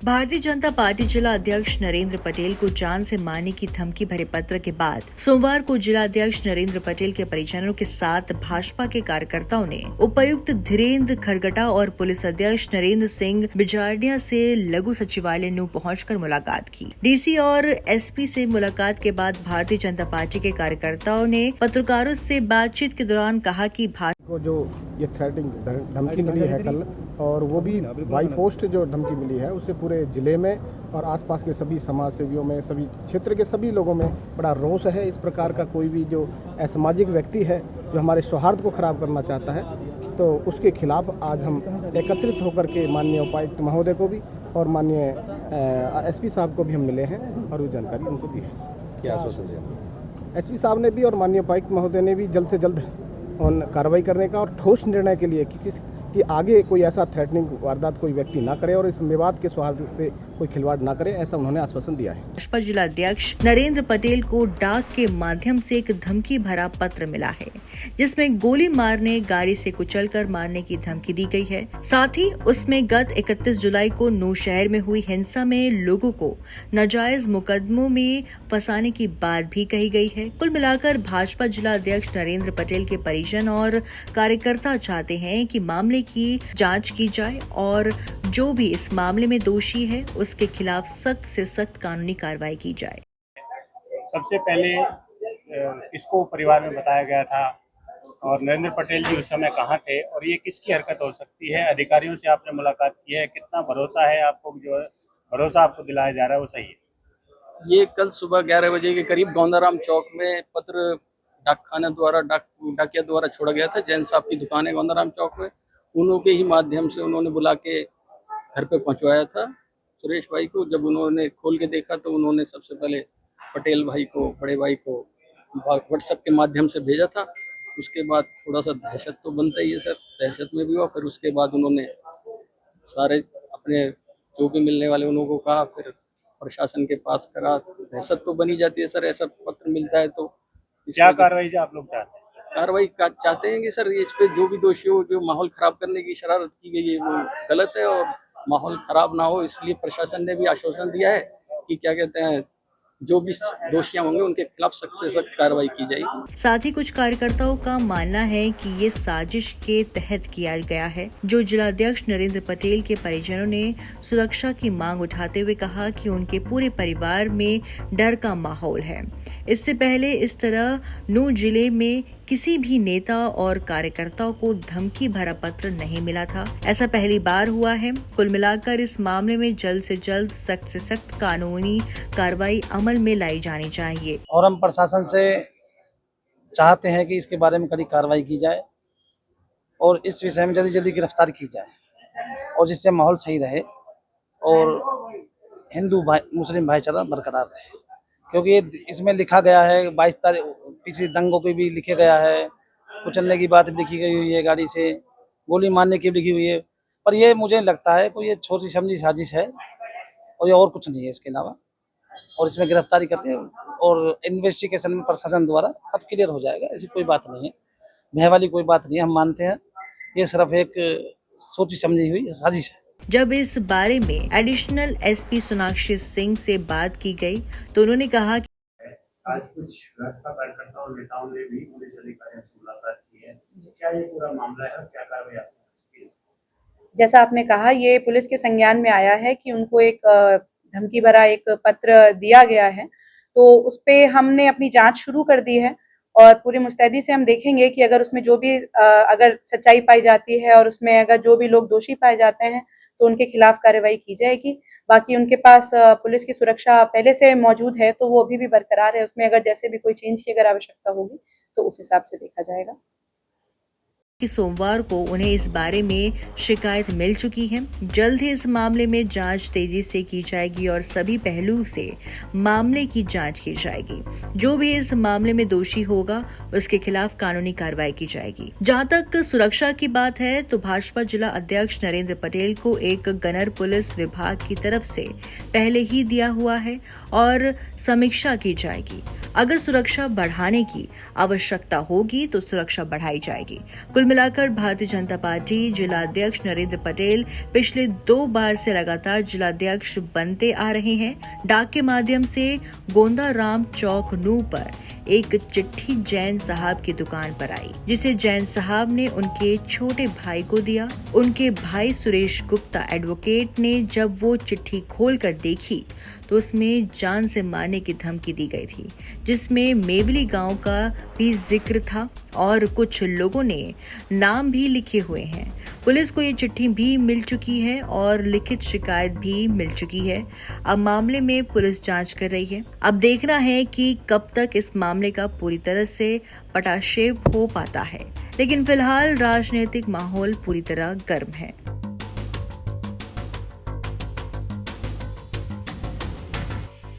Bharatiya Janata party जिला अध्यक्ष नरेंद्र पटेल को जान से मारने की धमकी भरे पत्र के बाद सोमवार को जिला अध्यक्ष नरेंद्र पटेल के परिजनों के साथ भाजपा के कार्यकर्ताओं ने उपायुक्त धीरेन्द्र खरगटा और पुलिस अध्यक्ष नरेंद्र सिंह बिजारडिया से लघु सचिवालय न्यू पहुंचकर मुलाकात की। डीसी और एसपी से मुलाकात के बाद भारतीय जनता पार्टी के कार्यकर्ताओं ने पत्रकारों से बातचीत के दौरान कहा कि को जो ये थ्रेटिंग धमकी मिली है कल, और वो भी बाई पोस्ट जो धमकी मिली है, उससे पूरे ज़िले में और आसपास के सभी समाज सेवियों में, सभी क्षेत्र के सभी लोगों में बड़ा रोष है। इस प्रकार का कोई भी जो असामाजिक व्यक्ति है जो हमारे सौहार्द को खराब करना चाहता है, तो उसके खिलाफ आज हम एकत्रित होकर के माननीय उपायुक्त महोदय को भी और माननीय एसपी साहब को भी हम मिले हैं और वो जानकारी उनको दी है। क्या आश्वासन दिया एसपी साहब ने भी और माननीय उपायुक्त महोदय ने भी जल्द से जल्द उन कार्रवाई करने का और ठोस निर्णय के लिए कि आगे कोई ऐसा थ्रेटनिंग वारदात कोई व्यक्ति ना करे और इस विवाद के सौहार्द से कोई खिलवाड़ ना करे, ऐसा उन्होंने आश्वासन दिया है। भाजपा जिला अध्यक्ष नरेंद्र पटेल को डाक के माध्यम से एक धमकी भरा पत्र मिला है, जिसमें गोली मारने, गाड़ी से कुचलकर मारने की धमकी दी गई है। साथ ही उसमें गत 31 जुलाई को नौशहर में हुई हिंसा में लोगों को नाजायज मुकदमों में फंसाने की बात भी कही गई है। कुल मिलाकर भाजपा जिला अध्यक्ष नरेंद्र पटेल के परिजन और कार्यकर्ता चाहते हैं कि मामले की जांच की जाए और जो भी इस मामले में दोषी है उसके खिलाफ सख्त से सख्त कानूनी कार्रवाई की जाए। सबसे पहले इसको परिवार में बताया गया था और नरेंद्र पटेल जी उस समय कहाँ थे और ये किसकी हरकत हो सकती है? अधिकारियों से आपने मुलाकात की है, कितना भरोसा है आपको, जो भरोसा आपको दिलाया जा रहा है वो सही है? ये कल सुबह 11 बजे के करीब गोंदाराम चौक में पत्र डाकखाना द्वारा डाकिया द्वारा छोड़ा गया था। जैन साहब की दुकान है गोंदाराम चौक में, उन्हों के ही माध्यम से उन्होंने बुला के घर पे पहुंचवाया था सुरेश भाई को। जब उन्होंने खोल के देखा तो उन्होंने सबसे पहले पटेल भाई को, बड़े भाई को व्हाट्सएप के माध्यम से भेजा था। उसके बाद थोड़ा सा दहशत तो बनता ही है सर, दहशत में भी हुआ। फिर उसके बाद उन्होंने सारे अपने जो भी मिलने वाले उन्हों को कहा, फिर प्रशासन के पास करा। दहशत तो बनी जाती है सर, ऐसा पत्र मिलता है तो। क्या कार्रवाई जो आप लोग चाहते हैं? कार्रवाई चाहते हैं कि सर इस पे जो भी दोषी हो, जो माहौल खराब करने की शरारत की गई है वो गलत है और माहौल खराब ना हो, इसलिए प्रशासन ने भी आश्वासन दिया है कि क्या कहते हैं, जो भी दोषियां होंगे उनके खिलाफ सख्त से सख्त कार्रवाई की जाएगी। साथ ही कुछ कार्यकर्ताओं का मानना है कि ये साजिश के तहत किया गया है। जो जिलाध्यक्ष नरेंद्र पटेल के परिजनों ने सुरक्षा की मांग उठाते हुए कहा कि उनके पूरे परिवार में डर का माहौल है। इससे पहले इस तरह नूंह जिले में किसी भी नेता और कार्यकर्ताओं को धमकी भरा पत्र नहीं मिला था। ऐसा पहली बार हुआ है। कुल मिलाकर इस मामले में जल्द से जल्द सख्त से सख्त कानूनी कार्रवाई अमल में लाई जानी चाहिए। और हम प्रशासन से चाहते हैं कि इसके बारे में कड़ी कार्रवाई की जाए और इस विषय में जल्दी जल्दी गिरफ्तार की जाए और जिससे माहौल सही रहे और हिंदू मुस्लिम भाईचारा बरकरार रहे। क्योंकि इसमें लिखा गया है 22 तारीख पिछले दंगों की भी लिखे गया है, कुचलने की बात भी लिखी गई हुई है, गाड़ी से गोली मारने की भी लिखी हुई है। पर ये मुझे लगता है कोई ये छोटी समझी साजिश है और ये और कुछ नहीं है इसके अलावा। और इसमें गिरफ्तारी करके और इन्वेस्टिगेशन में प्रशासन द्वारा सब क्लियर हो जाएगा। ऐसी कोई बात नहीं है, भय वाली कोई बात नहीं है। हम मानते हैं ये सिर्फ एक सोची समझी हुई साजिश है। जब इस बारे में एडिशनल एसपी सोनाक्षी सिंह से बात की गई तो उन्होंने कहा कि आज कुछ भाजपा कार्यकर्ताओं और नेताओं ने भी पुलिस अधिकारियों से मुलाकात की है, क्या ये पूरा मामला है और क्या कार्रवाई आपने की? जैसा आपने कहा, ये पुलिस के संज्ञान में आया है कि उनको एक धमकी भरा एक पत्र दिया गया है, तो उस पे हमने अपनी जांच शुरू कर दी है और पूरी मुस्तैदी से हम देखेंगे कि अगर उसमें जो भी अगर सच्चाई पाई जाती है और उसमें अगर जो भी लोग दोषी पाए जाते हैं तो उनके खिलाफ कार्रवाई की जाएगी। बाकी उनके पास पुलिस की सुरक्षा पहले से मौजूद है तो वो अभी भी बरकरार है। उसमें अगर जैसे भी कोई चेंज की अगर आवश्यकता होगी तो उस हिसाब से देखा जाएगा। कि सोमवार को उन्हें इस बारे में शिकायत मिल चुकी है। जल्द ही इस मामले में जांच तेजी से की जाएगी और सभी पहलू से मामले की जांच की जाएगी। जो भी इस मामले में दोषी होगा उसके खिलाफ कानूनी कार्रवाई की जाएगी। जहां तक सुरक्षा की बात है तो भाजपा जिला अध्यक्ष नरेंद्र पटेल को एक गनर पुलिस विभाग की तरफ से पहले ही दिया हुआ है और समीक्षा की जाएगी। अगर सुरक्षा बढ़ाने की आवश्यकता होगी तो सुरक्षा बढ़ाई जाएगी। कुल मिलाकर भारतीय जनता पार्टी जिलाध्यक्ष नरेंद्र पटेल पिछले 2 बार से लगातार जिलाध्यक्ष बनते आ रहे हैं। डाक के माध्यम से गोंदाराम चौक नू पर एक चिट्ठी जैन साहब की दुकान पर आई, जिसे जैन साहब ने उनके छोटे भाई को दिया। उनके भाई सुरेश गुप्ता एडवोकेट ने जब वो चिट्ठी खोलकर देखी तो उसमें जान से मारने की धमकी दी गई थी, जिसमें मेवली गांव का भी जिक्र था और कुछ लोगों ने नाम भी लिखे हुए हैं। पुलिस को ये चिट्ठी भी मिल चुकी है और लिखित शिकायत भी मिल चुकी है। अब मामले में पुलिस जांच कर रही है। अब देखना है कि कब तक इस मामले का पूरी तरह से पटाक्षेप हो पाता है, लेकिन फिलहाल राजनीतिक माहौल पूरी तरह गर्म है।